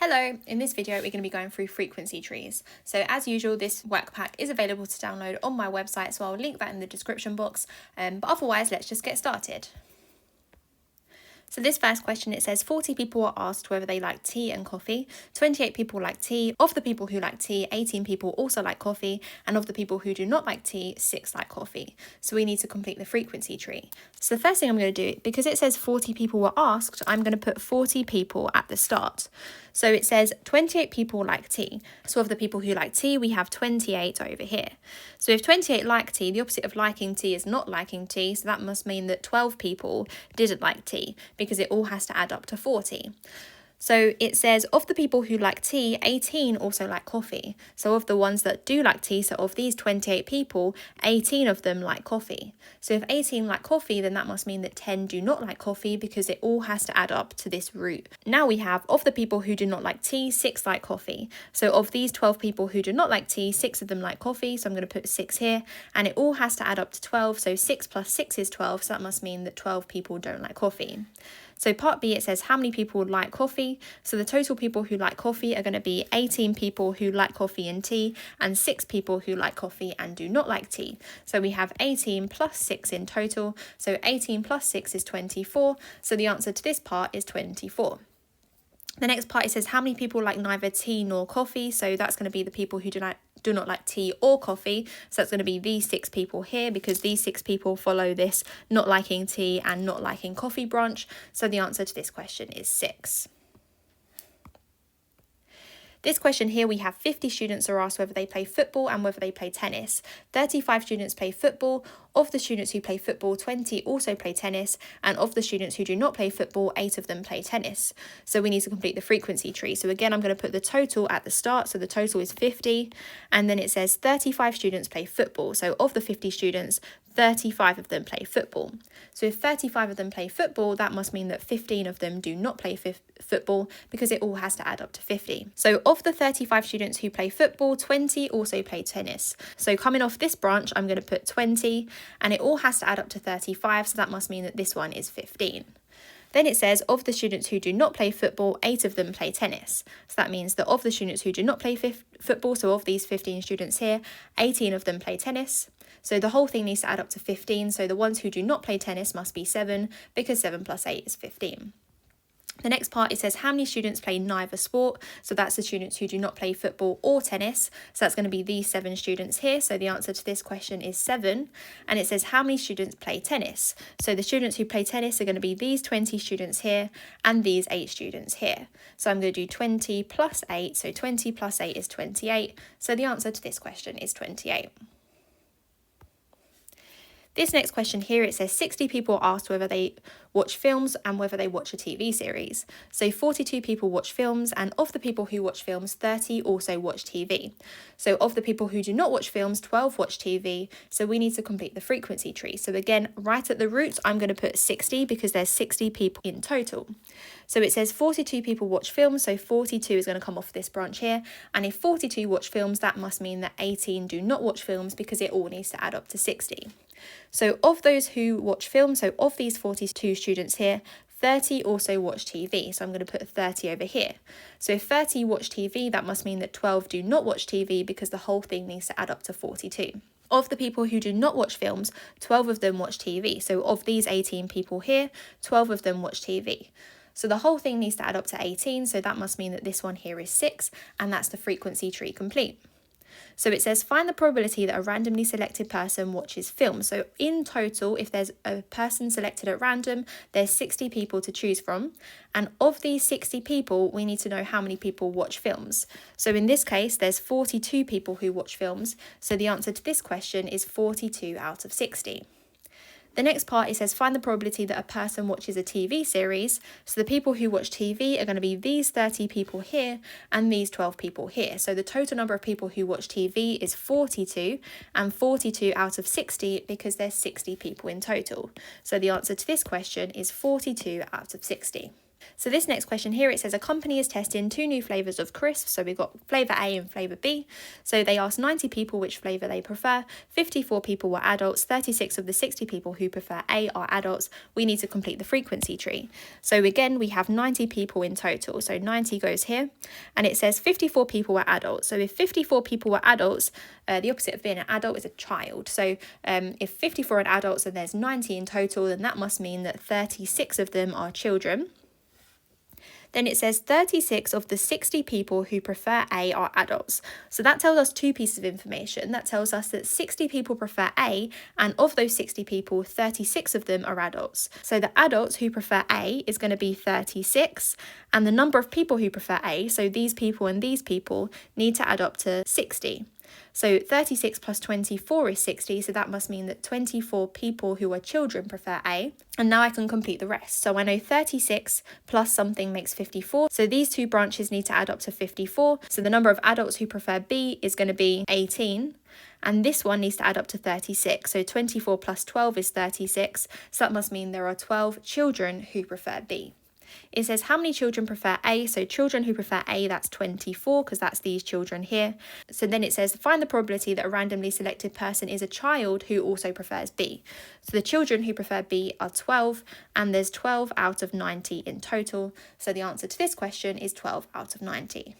Hello, in this video we're going to be going through frequency trees. So as usual, this workpack is available to download on my website, so I'll link that in the description box, but otherwise let's just get started. So this first question, it says 40 people were asked whether they like tea and coffee. 28 people like tea. Of the people who like tea, 18 people also like coffee. And of the people who do not like tea, 6 like coffee. So we need to complete the frequency tree. So the first thing I'm going to do, because it says 40 people were asked, I'm going to put 40 people at the start. So it says 28 people like tea. So of the people who like tea, we have 28 over here. So if 28 like tea, the opposite of liking tea is not liking tea. So that must mean that 12 people didn't like tea, because it all has to add up to 40. So it says of the people who like tea, 18 also like coffee. So of the ones that do like tea, so of these 28 people, 18 of them like coffee. So if 18 like coffee, then that must mean that 10 do not like coffee, because it all has to add up to this root. Now we have of the people who do not like tea, 6 like coffee. So of these 12 people who do not like tea, 6 of them like coffee. So I'm going to put 6 here, and it all has to add up to 12. So 6 plus 6 is 12. So that must mean that 12 people don't like coffee. So part B, it says how many people like coffee. So the total people who like coffee are going to be 18 people who like coffee and tea, and 6 people who like coffee and do not like tea. So we have 18 plus 6 in total. So 18 plus 6 is 24. So the answer to this part is 24. The next part, it says how many people like neither tea nor coffee. So that's going to be the people who do not like tea or coffee. So that's going to be these 6 people here, because these 6 people follow this not liking tea and not liking coffee branch. So the answer to this question is 6. This question here, we have 50 students are asked whether they play football and whether they play tennis. 35 students play football. Of the students who play football, 20 also play tennis. And of the students who do not play football, 8 of them play tennis. So we need to complete the frequency tree. So again, I'm going to put the total at the start. So the total is 50. And then it says 35 students play football. So of the 50 students, 35 of them play football. So if 35 of them play football, that must mean that 15 of them do not play football, because it all has to add up to 50. So of the 35 students who play football, 20 also play tennis. So coming off this branch, I'm going to put 20, and it all has to add up to 35. So that must mean that this one is 15. Then it says of the students who do not play football, 8 of them play tennis. So that means that of the students who do not play football, so of these 15 students here, 18 of them play tennis. So the whole thing needs to add up to 15. So the ones who do not play tennis must be 7, because 7 plus 8 is 15. The next part, it says how many students play neither sport. So that's the students who do not play football or tennis. So that's going to be these 7 students here. So the answer to this question is 7. And it says how many students play tennis. So the students who play tennis are going to be these 20 students here and these 8 students here. So I'm going to do 20 plus 8. So 20 plus 8 is 28. So the answer to this question is 28. This next question here, it says 60 people asked whether they watch films and whether they watch a TV series. So 42 people watch films, and of the people who watch films, 30 also watch TV. So of the people who do not watch films, 12 watch TV. So we need to complete the frequency tree. So again, right at the roots, I'm going to put 60, because there's 60 people in total. So it says 42 people watch films, so 42 is going to come off this branch here. And if 42 watch films, that must mean that 18 do not watch films, because it all needs to add up to 60. So of those who watch films, so of these 42 students here, 30 also watch TV. So I'm going to put 30 over here. So if 30 watch TV, that must mean that 12 do not watch TV, because the whole thing needs to add up to 42. Of the people who do not watch films, 12 of them watch TV. So of these 18 people here, 12 of them watch TV. So the whole thing needs to add up to 18. So that must mean that this one here is 6, and that's the frequency tree complete. So it says find the probability that a randomly selected person watches films. So in total, if there's a person selected at random, there's 60 people to choose from. And of these 60 people, we need to know how many people watch films. So in this case, there's 42 people who watch films. So the answer to this question is 42 out of 60. The next part, it says find the probability that a person watches a TV series. So the people who watch TV are going to be these 30 people here and these 12 people here. So the total number of people who watch TV is 42, and 42 out of 60, because there's 60 people in total. So the answer to this question is 42 out of 60. So this next question here, it says a company is testing 2 new flavours of crisps. So we've got flavour A and flavour B. So they asked 90 people which flavour they prefer. 54 people were adults. 36 of the 60 people who prefer A are adults. We need to complete the frequency tree. So again, we have 90 people in total. So 90 goes here. And it says 54 people were adults. So if 54 people were adults, the opposite of being an adult is a child. So if 54 are adults and there's 90 in total, then that must mean that 36 of them are children. Then it says 36 of the 60 people who prefer A are adults. So that tells us 2 pieces of information. That tells us that 60 people prefer A, and of those 60 people, 36 of them are adults. So the adults who prefer A is going to be 36, and the number of people who prefer A, so these people and these people, need to add up to 60. So 36 plus 24 is 60, so that must mean that 24 people who are children prefer A. And now I can complete the rest. So I know 36 plus something makes 54. So these 2 branches need to add up to 54. So the number of adults who prefer B is going to be 18. And this one needs to add up to 36. So 24 plus 12 is 36. So that must mean there are 12 children who prefer B. It says how many children prefer A. So children who prefer A, that's 24, because that's these children here. So then it says find the probability that a randomly selected person is a child who also prefers B. So the children who prefer B are 12, and there's 12 out of 90 in total. So the answer to this question is 12 out of 90.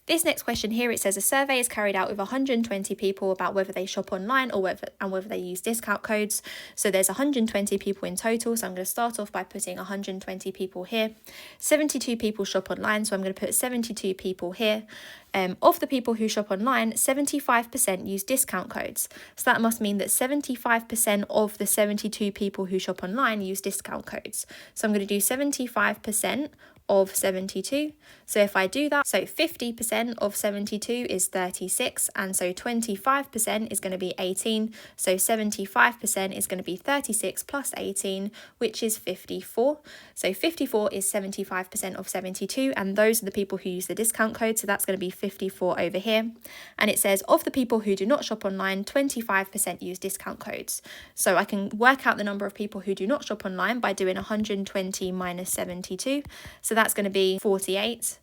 This next question here, it says a survey is carried out with 120 people about whether they shop online or whether they use discount codes. So there's 120 people in total. So I'm going to start off by putting 120 people here. 72 people shop online. So I'm going to put 72 people here. Of the people who shop online, 75% use discount codes. So that must mean that 75% of the 72 people who shop online use discount codes. So I'm going to do 75% of 72. So if I do that, so 50% of 72 is 36, and so 25% is going to be 18. So 75% is going to be 36 plus 18, which is 54. So 54 is 75% of 72, and those are the people who use the discount code. So that's going to be 54 over here. And it says of the people who do not shop online, 25% use discount codes. So I can work out the number of people who do not shop online by doing 120 minus 72. So that's going to be 48,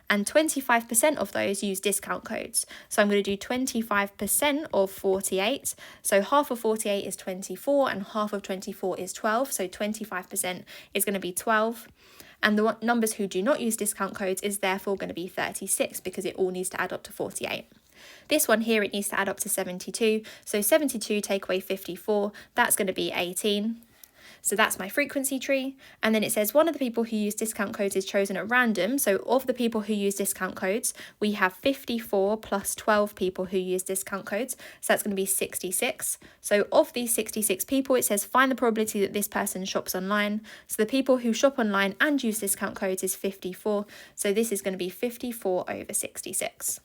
and 25% of those use discount codes. So I'm going to do 25% of 48. So half of 48 is 24, and half of 24 is 12. So 25% is going to be 12. And the numbers who do not use discount codes is therefore going to be 36, because it all needs to add up to 48. This one here, it needs to add up to 72. So 72 take away 54, that's going to be 18. So that's my frequency tree. And then it says one of the people who use discount codes is chosen at random. So of the people who use discount codes, we have 54 plus 12 people who use discount codes. So that's going to be 66. So of these 66 people, it says find the probability that this person shops online. So the people who shop online and use discount codes is 54. So this is going to be 54 over 66.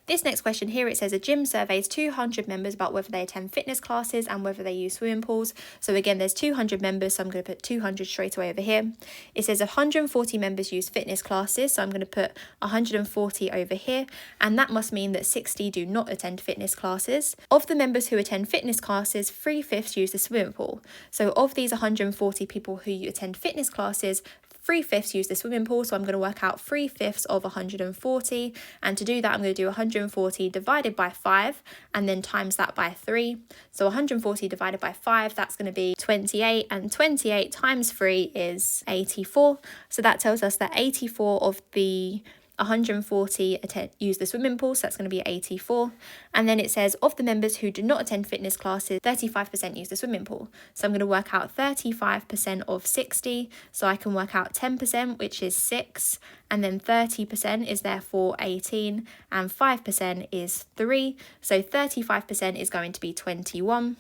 This next question here, it says a gym surveys 200 members about whether they attend fitness classes and whether they use swimming pools. So again, there's 200 members, so I'm going to put 200 straight away over here. It says 140 members use fitness classes, so I'm going to put 140 over here, and that must mean that 60 do not attend fitness classes. Of the members who attend fitness classes, 3/5 use the swimming pool. So of these 140 people who attend fitness classes, 3/5 use the swimming pool, so I'm going to work out 3/5 of 140, and to do that I'm going to do 140 divided by 5 and then times that by 3. So 140 divided by 5, that's going to be 28, and 28 times 3 is 84. So that tells us that 84 of the 140 use the swimming pool, so that's going to be 84. And then it says of the members who do not attend fitness classes, 35% use the swimming pool. So I'm going to work out 35% of 60, so I can work out 10%, which is 6, and then 30% is therefore 18, and 5% is 3, so 35% is going to be 21.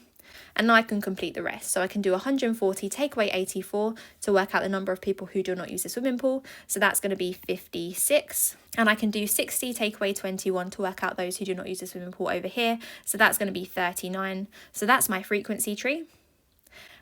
And now I can complete the rest. So I can do 140 take away 84 to work out the number of people who do not use the swimming pool. So that's going to be 56. And I can do 60 take away 21 to work out those who do not use the swimming pool over here. So that's going to be 39. So that's my frequency tree.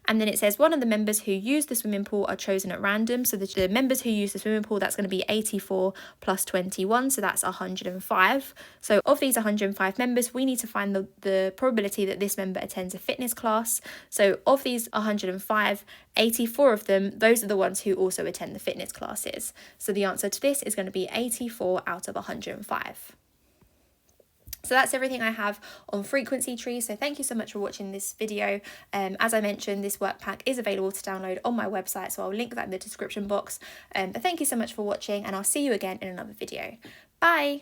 And then it says one of the members who use the swimming pool are chosen at random. So the members who use the swimming pool, that's going to be 84 plus 21. So that's 105. So of these 105 members, we need to find the probability that this member attends a fitness class. So of these 105, 84 of them, those are the ones who also attend the fitness classes. So the answer to this is going to be 84 out of 105. So that's everything I have on frequency trees. So thank you so much for watching this video. As I mentioned, this workpack is available to download on my website, so I'll link that in the description box. But thank you so much for watching, and I'll see you again in another video. Bye!